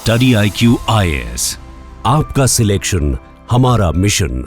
Study IQ IAS, आपका selection हमारा mission.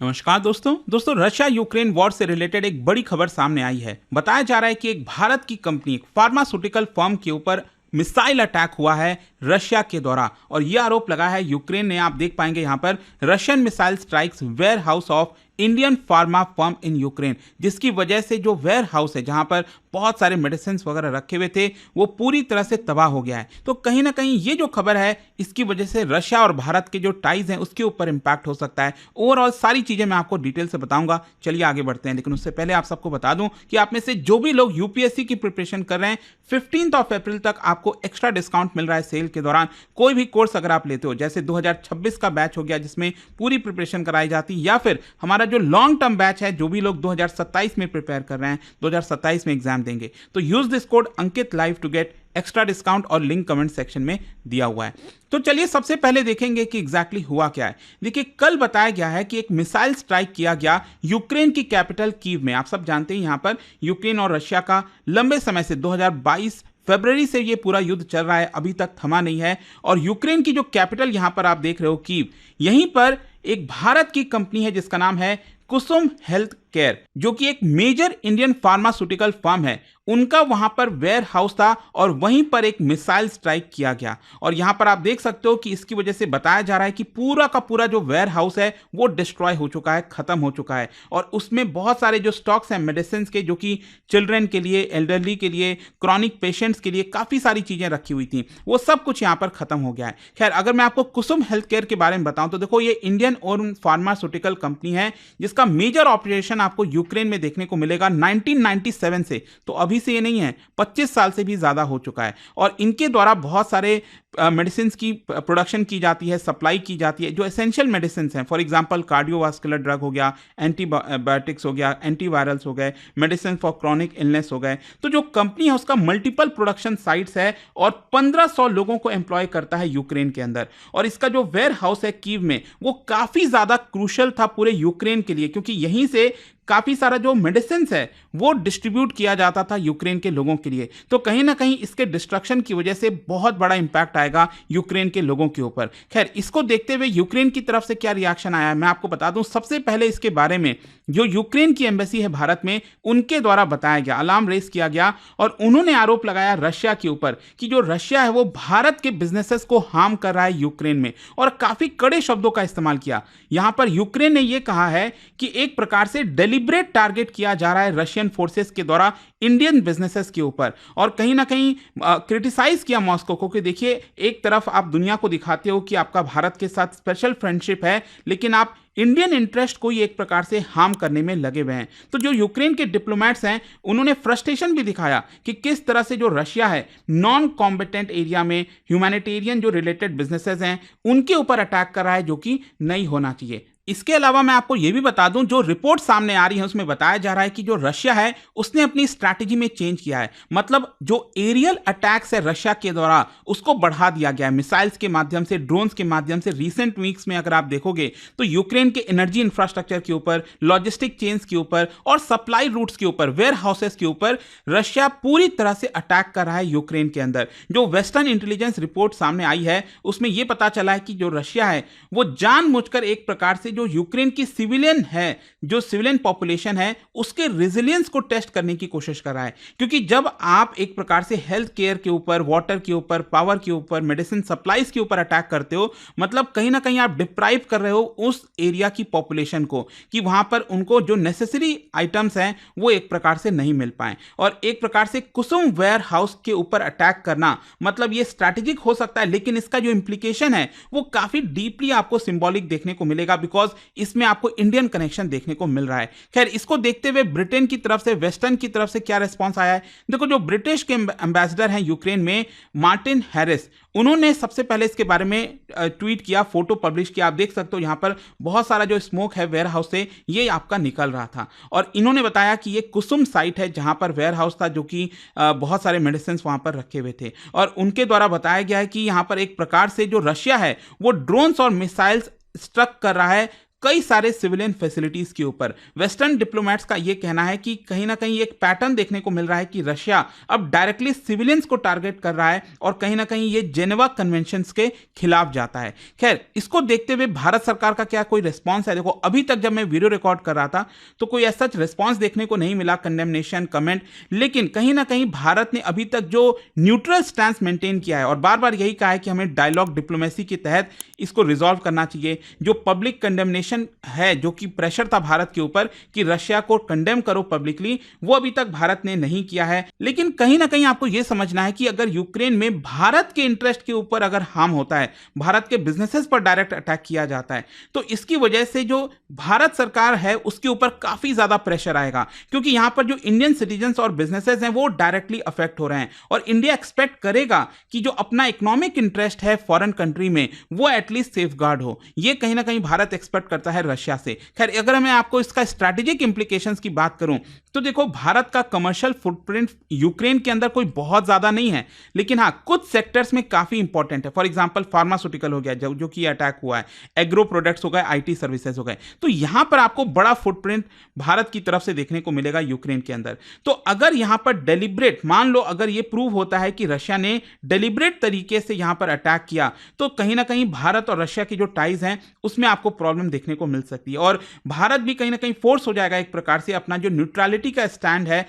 नमस्कार दोस्तों रशिया यूक्रेन वॉर से रिलेटेड एक बड़ी खबर सामने आई है। बताया जा रहा है कि एक भारत की कंपनी, एक फार्मास्यूटिकल फर्म के ऊपर मिसाइल अटैक हुआ है रशिया के द्वारा, और यह आरोप लगा है यूक्रेन ने। आप देख पाएंगे यहां पर Russian missile strikes warehouse of Indian pharma firm in Ukraine, जिसकी वजह से जो वेयर हाउस है जहां पर बहुत सारे मेडिसिन वगैरह रखे हुए थे वो पूरी तरह से तबाह हो गया है। तो कहीं ना कहीं ये जो खबर है इसकी वजह से रशिया और भारत के जो टाइज हैं उसके ऊपर इंपैक्ट हो सकता है। ओवरऑल सारी चीजें मैं आपको डिटेल से बताऊंगा। चलिए आगे बढ़ते हैं, लेकिन उससे पहले आप सबको बता दूं कि आप में से जो भी लोग यूपीएससी की प्रिपरेशन कर रहे हैं 15 अप्रैल तक आपको एक्स्ट्रा डिस्काउंट मिल रहा है सेल के दौरान। कोई भी कोर्स अगर आप लेते हो, जैसे 2026 का बैच हो गया जिसमें पूरी प्रिपरेशन कराई जाती, या फिर हमारा जो लॉन्ग टर्म बैच है, जो भी लोग 2027 में प्रिपेयर कर रहे हैं, 2027 में एग्जाम देंगे, तो use this code Ankit live to get extra discount, और लिंक कमेंट सेक्शन में दिया हुआ है। तो चलिए सबसे पहले देखेंगे कि एग्जैक्टली हुआ क्या है। देखिए, कल बताया गया है कि एक मिसाइल स्ट्राइक किया गया यूक्रेन की कैपिटल कीव में। आप सब जानते हैं यहां पर यूक्रेन और रशिया का लंबे समय से 2022 फरवरी से ये पूरा युद्ध चल रहा है, अभी तक थमा नहीं है। और यूक्रेन की जो कैपिटल यहां पर आप देख रहे हो कीव, यहीं पर एक भारत की कंपनी है जिसका नाम है कुसुम हेल्थ केयर, जो कि एक मेजर इंडियन फार्मास्यूटिकल फर्म है। उनका वहां पर वेयर हाउस था और वहीं पर एक मिसाइल स्ट्राइक किया गया। और यहां पर आप देख सकते हो कि इसकी वजह से बताया जा रहा है कि पूरा का पूरा जो वेयर हाउस है वो डिस्ट्रॉय हो चुका है, खत्म हो चुका है। और उसमें बहुत सारे जो स्टॉक्स हैं मेडिसिन के, जो कि चिल्ड्रन के लिए, एल्डरली के लिए, क्रॉनिक पेशेंट्स के लिए काफी सारी चीजें रखी हुई थी, वो सब कुछ यहां पर खत्म हो गया है। खैर, अगर मैं आपको कुसुम हेल्थ केयर के बारे में बताऊं तो देखो, ये इंडियन ओन फार्मास्यूटिकल कंपनी है जिसका मेजर ऑपरेशन आपको यूक्रेन में देखने को मिलेगा 1997 से। तो अभी से ये नहीं है, 25 साल से भी ज्यादा हो चुका है। और इनके द्वारा बहुत सारे मेडिसिन की प्रोडक्शन की जाती है, सप्लाई की जाती है, जो एसेंशियल मेडिसिन हैं। फॉर एग्जांपल कार्डियोवास्कुलर ड्रग हो गया, एंटीबायोटिक्स हो गया, एंटीवायरल्स हो गए, मेडिसिन फॉर क्रॉनिक इलनेस हो गए। तो जो कंपनी है उसका मल्टीपल प्रोडक्शन साइट्स है और 1500 लोगों को एम्प्लॉय करता है यूक्रेन के अंदर। और इसका जो वेयर हाउस है कीव में, वो काफी ज्यादा क्रूशल था पूरे यूक्रेन के लिए, क्योंकि यहीं से काफी सारा जो मेडिसिन है वो डिस्ट्रीब्यूट किया जाता था यूक्रेन के लोगों के लिए। तो कहीं ना कहीं इसके डिस्ट्रक्शन की वजह से बहुत बड़ा इंपैक्ट आएगा यूक्रेन के लोगों के ऊपर। खैर, इसको देखते हुए यूक्रेन की तरफ से क्या रिएक्शन आया है मैं आपको बता दूं। सबसे पहले इसके बारे में जो यूक्रेन की एम्बेसी है भारत में, उनके द्वारा बताया गया, अलार्म रेस किया गया, और उन्होंने आरोप लगाया रशिया के ऊपर कि जो रशिया है वो भारत के बिजनेसेस को हार्म कर रहा है यूक्रेन में, और काफी कड़े शब्दों का इस्तेमाल किया। यहां पर यूक्रेन ने यह कहा है कि एक प्रकार से डेलिब्रेट टारगेट किया जा रहा है रशियन फोर्सेस के द्वारा इंडियन बिजनेसेस के ऊपर, और कहीं ना कहीं क्रिटिसाइज किया मॉस्को को कि देखिए, एक तरफ आप दुनिया को दिखाते हो कि आपका भारत के साथ स्पेशल फ्रेंडशिप है, लेकिन आप इंडियन इंटरेस्ट को ही एक प्रकार से हार्म करने में लगे हुए हैं। तो जो यूक्रेन के डिप्लोमेट्स हैं उन्होंने फ्रस्ट्रेशन भी दिखाया कि किस तरह से जो रशिया है नॉन कॉम्बिटेंट एरिया में ह्यूमैनिटेरियन जो रिलेटेड बिजनेसेस हैं उनके ऊपर अटैक कर रहा है, जो कि नहीं होना चाहिए। इसके अलावा मैं आपको यह भी बता दूं, जो रिपोर्ट सामने आ रही है उसमें बताया जा रहा है कि जो रशिया है उसने अपनी स्ट्रैटेजी में चेंज किया है। मतलब जो एरियल अटैक्स है रशिया के द्वारा उसको बढ़ा दिया गया है, मिसाइल्स के माध्यम से, ड्रोन्स के माध्यम से। रिसेंट वीक्स में अगर आप देखोगे तो यूक्रेन के एनर्जी इंफ्रास्ट्रक्चर के ऊपर, लॉजिस्टिक चेन्स के ऊपर और सप्लाई रूट्स के ऊपर, वेयर हाउसेस के ऊपर रशिया पूरी तरह से अटैक कर रहा है यूक्रेन के अंदर। जो वेस्टर्न इंटेलिजेंस रिपोर्ट सामने आई है उसमें यह पता चला है कि जो रशिया है वो जानबूझकर एक प्रकार से जो यूक्रेन की सिविलियन है, जो सिविलियन पॉपुलेशन है, उसके रेजिलियंस को टेस्ट करने की कोशिश कर रहा है। क्योंकि जब आप एक प्रकार से हेल्थ केयर के ऊपर, वाटर के ऊपर, पावर के ऊपर, मेडिसिन सप्लाईज के ऊपर अटैक करते हो, मतलब कहीं ना कहीं आप डिप्राइव कर रहे हो उस एरिया की पॉपुलेशन को, कि वहां पर उनको जो नेसेसरी आइटम्स हैं वो एक प्रकार से नहीं मिल पाए। और एक प्रकार से कुसुम वेयर हाउस के ऊपर अटैक करना, मतलब ये स्ट्रैटेजिक हो सकता है, लेकिन इसका जो इंप्लीकेशन है वो काफी डीपली आपको सिंबॉलिक देखने को मिलेगा, बिकॉज इसमें आपको इंडियन कनेक्शन देखने को मिल रहा है। खैर, इसको देखते हुए ब्रिटेन की तरफ से, वेस्टर्न की तरफ से क्या रिस्पांस आया है देखो। जो ब्रिटिश के एम्बेसडर हैं यूक्रेन में, मार्टिन हैरिस, उन्होंने सबसे पहले इसके बारे में ट्वीट किया, फोटो पब्लिश किया। आप देख सकते हो यहां पर बहुत सारा जो स्मोक है वेयर हाउस से ये आपका निकल रहा था, और इन्होंने बताया कि ये कुसुम साइट है जहां पर वेयर हाउस था, जो कि बहुत सारे मेडिसिन वहां पर रखे हुए थे। और उनके द्वारा बताया गया है कि यहां पर एक प्रकार से जो रशिया है वो ड्रोन्स और मिसाइल्स स्ट्रक कर रहा है कई सारे सिविलियन फैसिलिटीज के ऊपर। वेस्टर्न डिप्लोमेट्स का यह कहना है कि कहीं ना कहीं एक पैटर्न देखने को मिल रहा है कि रशिया अब डायरेक्टली सिविलियंस को टारगेट कर रहा है और कहीं ना कहीं ये जेनेवा कन्वेंशंस के खिलाफ जाता है। खैर, इसको देखते हुए भारत सरकार का क्या कोई रिस्पॉन्स है? देखो, अभी तक जब मैं वीडियो रिकॉर्ड कर रहा था तो कोई ऐसा रिस्पॉन्स देखने को नहीं मिला, कंडेमनेशन, कमेंट, लेकिन कहीं ना कहीं भारत ने अभी तक जो न्यूट्रल स्टैंस मेंटेन किया है और बार बार यही कहा है कि हमें डायलॉग डिप्लोमेसी के तहत इसको रिजॉल्व करना चाहिए। जो पब्लिक कंडेमनेशन है, जो कि प्रेशर था भारत के ऊपर कि रशिया को कंडेम करो पब्लिकली, वो अभी तक भारत ने नहीं किया है। लेकिन कहीं ना कहीं आपको यह समझना है कि अगर यूक्रेन में भारत के इंटरेस्ट के ऊपर अगर हार्म होता है, भारत के बिजनेसेस पर डायरेक्ट अटैक किया जाता है, तो इसकी वजह से जो भारत सरकार है उसके ऊपर काफी ज्यादा प्रेशर आएगा, क्योंकि यहां पर जो इंडियन सिटीजन्स और बिजनेसेस हैं वो डायरेक्टली अफेक्ट हो रहे हैं और इंडिया एक्सपेक्ट करेगा कि जो अपना इकोनॉमिक इंटरेस्ट है फॉरेन कंट्री में वो एटलीस्ट सेफगार्ड हो। ये कहीं ना कहीं भारत एक्सपेक्ट करता है रशिया से। खैर, अगर मैं आपको इसका स्ट्रैटेजिक इंप्लीकेशंस की बात करूं तो देखो, भारत का कमर्शियल फुटप्रिंट यूक्रेन के अंदर कोई बहुत ज्यादा नहीं है, लेकिन हाँ, कुछ सेक्टर्स में काफी इंपॉर्टेंट है। फॉर एग्जांपल फार्मास्यूटिकल हो गया, जो कि अटैक हुआ है, एग्रो प्रोडक्ट्स हो गए, आईटी सर्विसेज हो गए, तो यहां पर आपको बड़ा फुटप्रिंट भारत की तरफ से देखने को मिलेगा यूक्रेन के अंदर। तो अगर यहां पर डेलिब्रेट, मान लो अगर यह प्रूव होता है कि रशिया ने डेलिब्रेट तरीके से यहां पर अटैक किया, तो कहीं ना कहीं भारत और रशिया की जो टाइज हैं उसमें आपको प्रॉब्लम देखने को मिल सकती है और भारत भी कहीं ना कहीं फोर्स हो जाएगा एक प्रकार से अपना जो न्यूट्रलिटी का स्टैंड है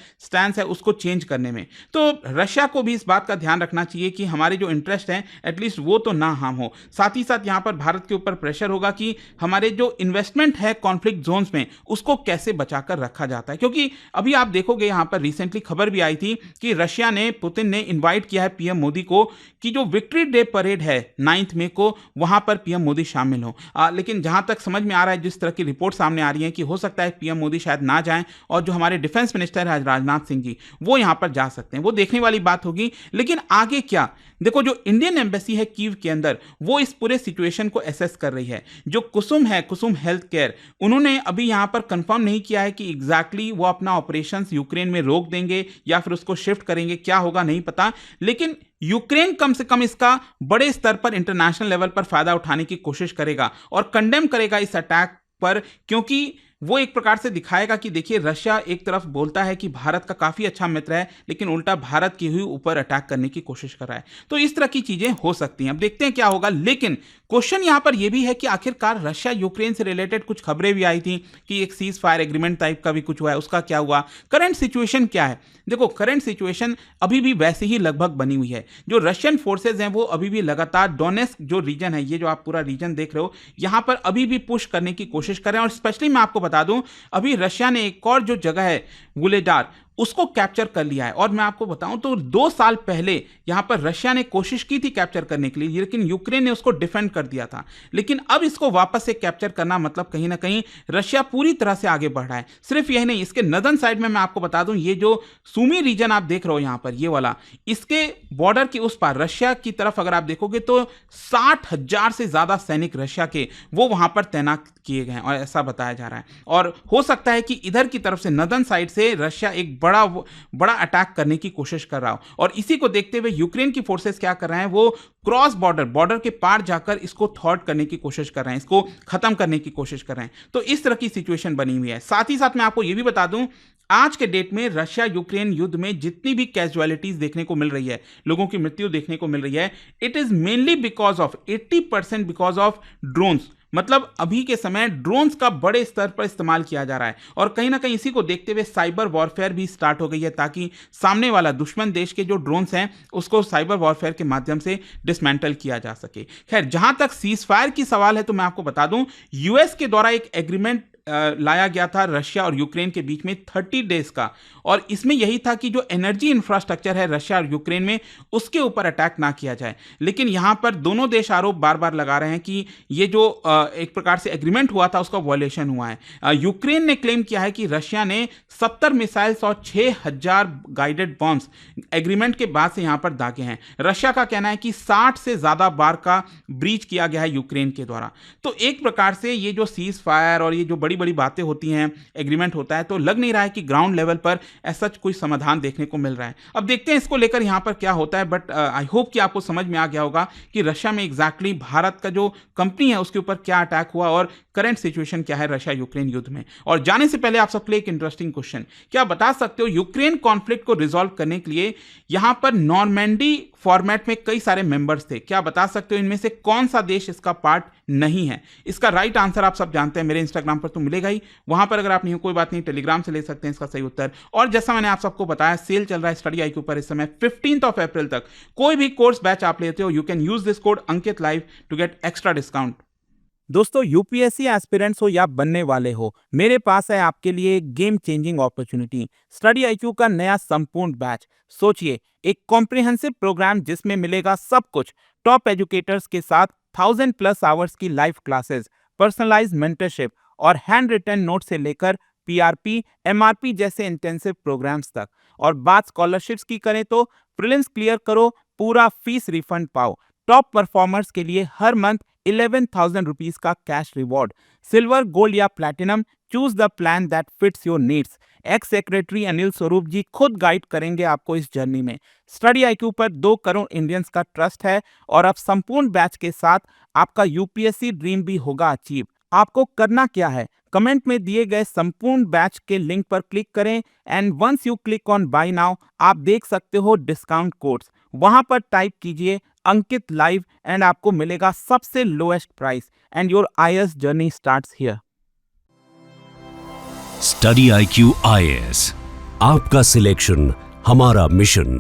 उसको चेंज करने में। तो रशिया को भी इस बात का ध्यान रखना चाहिए कि हमारे जो इंटरेस्ट हैं एटलीस्ट वो तो ना हार्म हो। साथ ही साथ यहां पर भारत के ऊपर प्रेशर होगा कि हमारे जो इन्वेस्टमेंट है कॉन्फ्लिक्ट जोन्स में उसको कैसे बचाकर रखा जाता है, क्योंकि अभी आप देखोगे यहां पर रिसेंटली खबर भी आई थी कि रशिया ने, पुतिन ने इनवाइट किया है पीएम मोदी को कि जो विक्ट्री डे परेड है 9 मई को, वहां पर पीएम मोदी शामिल हो। लेकिन जहां तक समझ में आ रहा है, जिस तरह की रिपोर्ट सामने आ रही है कि हो सकता है पीएम मोदी शायद ना जाएं और जो हमारे डिफेंस मिनिस्टर है राजनाथ सिंह जी वो यहां पर जा सकते हैं। वो देखने वाली बात होगी। लेकिन आगे क्या, देखो, जो इंडियन एम्बेसी है कीव के अंदर वो इस पूरे सिचुएशन को एसेस कर रही है। जो कुसुम है, कुसुम हेल्थ केयर, उन्होंने अभी यहां पर कंफर्म नहीं किया है कि एग्जैक्टली वो अपना ऑपरेशंस यूक्रेन में रोक देंगे या फिर उसको शिफ्ट करेंगे, क्या होगा नहीं पता। लेकिन यूक्रेन कम से कम इसका बड़े स्तर पर इंटरनेशनल लेवल पर फायदा उठाने की कोशिश करेगा और कंडेम करेगा इस अटैक पर, क्योंकि वो एक प्रकार से दिखाएगा कि देखिए, रशिया एक तरफ बोलता है कि भारत का काफी अच्छा मित्र है, लेकिन उल्टा भारत के ही ऊपर अटैक करने की कोशिश कर रहा है। तो इस तरह की चीजें हो सकती हैं। अब देखते हैं क्या होगा। लेकिन क्वेश्चन यहां पर यह भी है कि आखिरकार रशिया यूक्रेन से रिलेटेड कुछ खबरें भी आई थी कि एक सीज फायर एग्रीमेंट टाइप का भी कुछ हुआ है, उसका क्या हुआ, करंट सिचुएशन क्या है? देखो, करंट सिचुएशन अभी भी वैसे ही लगभग बनी हुई है। जो रशियन फोर्सेज हैं वो अभी भी लगातार डोनेस्क जो रीजन है, ये जो आप पूरा रीजन देख रहे हो, यहां पर अभी भी पुश करने की कोशिश कर रहे हैं। और स्पेशली मैं आपको बता दूं, अभी रशिया ने एक और जो जगह है वुलेडार, उसको कैप्चर कर लिया है। और मैं आपको बताऊं तो 2 साल पहले यहां पर रशिया ने कोशिश की थी कैप्चर करने के लिए, लेकिन यूक्रेन ने उसको डिफेंड कर दिया था। लेकिन अब इसको वापस से कैप्चर करना मतलब कहीं ना कहीं रशिया पूरी तरह से आगे बढ़ रहा है। सिर्फ यही नहीं, इसके नदन साइड में मैं आपको बता दूं, ये जो सुमी रीजन आप देख रहे हो यहां पर, ये वाला, इसके बॉर्डर के उस पार रशिया की तरफ अगर आप देखोगे तो 60,000 से ज्यादा सैनिक रशिया के वो वहां पर तैनात किए गए हैं और ऐसा बताया जा रहा है। और हो सकता है कि इधर की तरफ से, नदन साइड से, रशिया एक बड़ा अटैक करने की कोशिश कर रहा हो। और इसी को देखते हुए यूक्रेन की फोर्सेस क्या कर रहे हैं, वो क्रॉस बॉर्डर के पार जाकर इसको थॉट करने की कोशिश कर रहे हैं, इसको खत्म करने की कोशिश कर रहे हैं। तो इस तरह की सिचुएशन बनी हुई है। साथ ही साथ मैं आपको यह भी बता दूं, आज के डेट में रशिया यूक्रेन युद्ध में जितनी भी कैजुअलिटीज देखने को मिल रही है, लोगों की मृत्यु देखने को मिल रही है, it is mainly because of 80% because of drones. मतलब अभी के समय ड्रोन्स का बड़े स्तर पर इस्तेमाल किया जा रहा है और कहीं ना कहीं इसी को देखते हुए साइबर वॉरफेयर भी स्टार्ट हो गई है, ताकि सामने वाला दुश्मन देश के जो ड्रोन्स हैं उसको साइबर वॉरफेयर के माध्यम से डिसमेंटल किया जा सके। खैर, जहां तक सीज फायर की सवाल है तो मैं आपको बता दूं, यूएस के द्वारा एक एग्रीमेंट लाया गया था रशिया और यूक्रेन के बीच में 30 डेज का, और इसमें यही था कि जो एनर्जी इंफ्रास्ट्रक्चर है रशिया और यूक्रेन में, उसके ऊपर अटैक ना किया जाए। लेकिन यहां पर दोनों देश आरोप बार बार लगा रहे हैं कि ये जो एक प्रकार से एग्रीमेंट हुआ था उसका वॉयलेशन हुआ है। यूक्रेन ने क्लेम किया है कि रशिया ने 70 मिसाइल्स और 6,000 गाइडेड बॉम्ब्स एग्रीमेंट के बाद से यहां पर दागे हैं। रशिया का कहना है कि 60 से ज्यादा बार का ब्रीच किया गया है यूक्रेन के द्वारा। तो एक प्रकार से ये जो सीज फायर और ये जो बड़ी बड़ी बातें होती हैं, एग्रीमेंट होता है, तो लग नहीं रहा है कि ग्राउंड लेवल पर ऐसा कोई समाधान देखने को मिल रहा है। अब देखते हैं इसको लेकर यहाँ पर क्या होता है, बट आई होप कि आपको समझ में आ गया होगा कि रशिया में एग्जैक्टली भारत का जो कंपनी है उसके ऊपर क्या अटैक हुआ और करंट सिचुएशन क्या है रशिया यूक्रेन युद्ध में। और जाने से पहले आप सबके लिए एक इंटरेस्टिंग क्वेश्चन, क्या आप बता सकते हो यूक्रेन कॉन्फ्लिक्ट को रिजॉल्व करने के लिए यहां पर नॉर्मैंडी फॉर्मेट में कई सारे मेंबर्स थे, क्या बता सकते हो इनमें से कौन सा देश इसका पार्ट नहीं है? इसका राइट आंसर आप सब जानते हैं, मेरे इंस्टाग्राम पर तो मिलेगा ही, वहां पर अगर आप नहीं हो कोई बात नहीं, टेलीग्राम से ले सकते हैं इसका सही उत्तर। और जैसा मैंने आप सबको बताया, सेल चल रहा है स्टडी आई के ऊपर इस समय 15 अप्रैल तक। कोई भी कोर्स बैच आप लेते हो, you can use this code Ankit live to get extra discount. दोस्तों, यूपीएससी एस्पिरेंट्स हो या बनने वाले हो, मेरे पास है आपके लिए एक game changing opportunity, study IQ का नया संपूर्ण बैच। सोचिए, एक कॉम्प्रिहेंसिव प्रोग्राम जिसमें मिलेगा सब कुछ, टॉप एजुकेटर्स के साथ 1000+ आवर्स की लाइव क्लासेस, पर्सनलाइज्ड मेंटरशिप और हैंड रिटन नोट से लेकर पीआरपी, एमआरपी जैसे इंटेंसिव प्रोग्राम्स तक। और बात स्कॉलरशिप्स की करें तो प्रीलिम्स क्लियर करो, पूरा फीस रिफंड पाओ। टॉप परफॉर्मर्स के लिए हर मंथ 11,000 रुपीज का कैश रिवॉर्ड। सिल्वर, गोल्ड या platinum, choose the plan that fits your needs. X secretary Anil Swarup जी खुद गाइड करेंगे आपको इस जर्नी में। स्टडी आईक्यू पर 2 करोड़ इंडियंस का ट्रस्ट है और अब संपूर्ण बैच के साथ आपका यूपीएससी ड्रीम भी होगा अचीव। आपको करना क्या है, कमेंट में दिए गए संपूर्ण बैच के लिंक पर क्लिक करें and once you click on buy now, आप देख सकते हो डिस्काउंट कोड्स, वहां पर टाइप कीजिए अंकित लाइव एंड आपको मिलेगा सबसे lowest price and your IAS journey starts here. Study IQ IAS, आपका सिलेक्शन हमारा मिशन।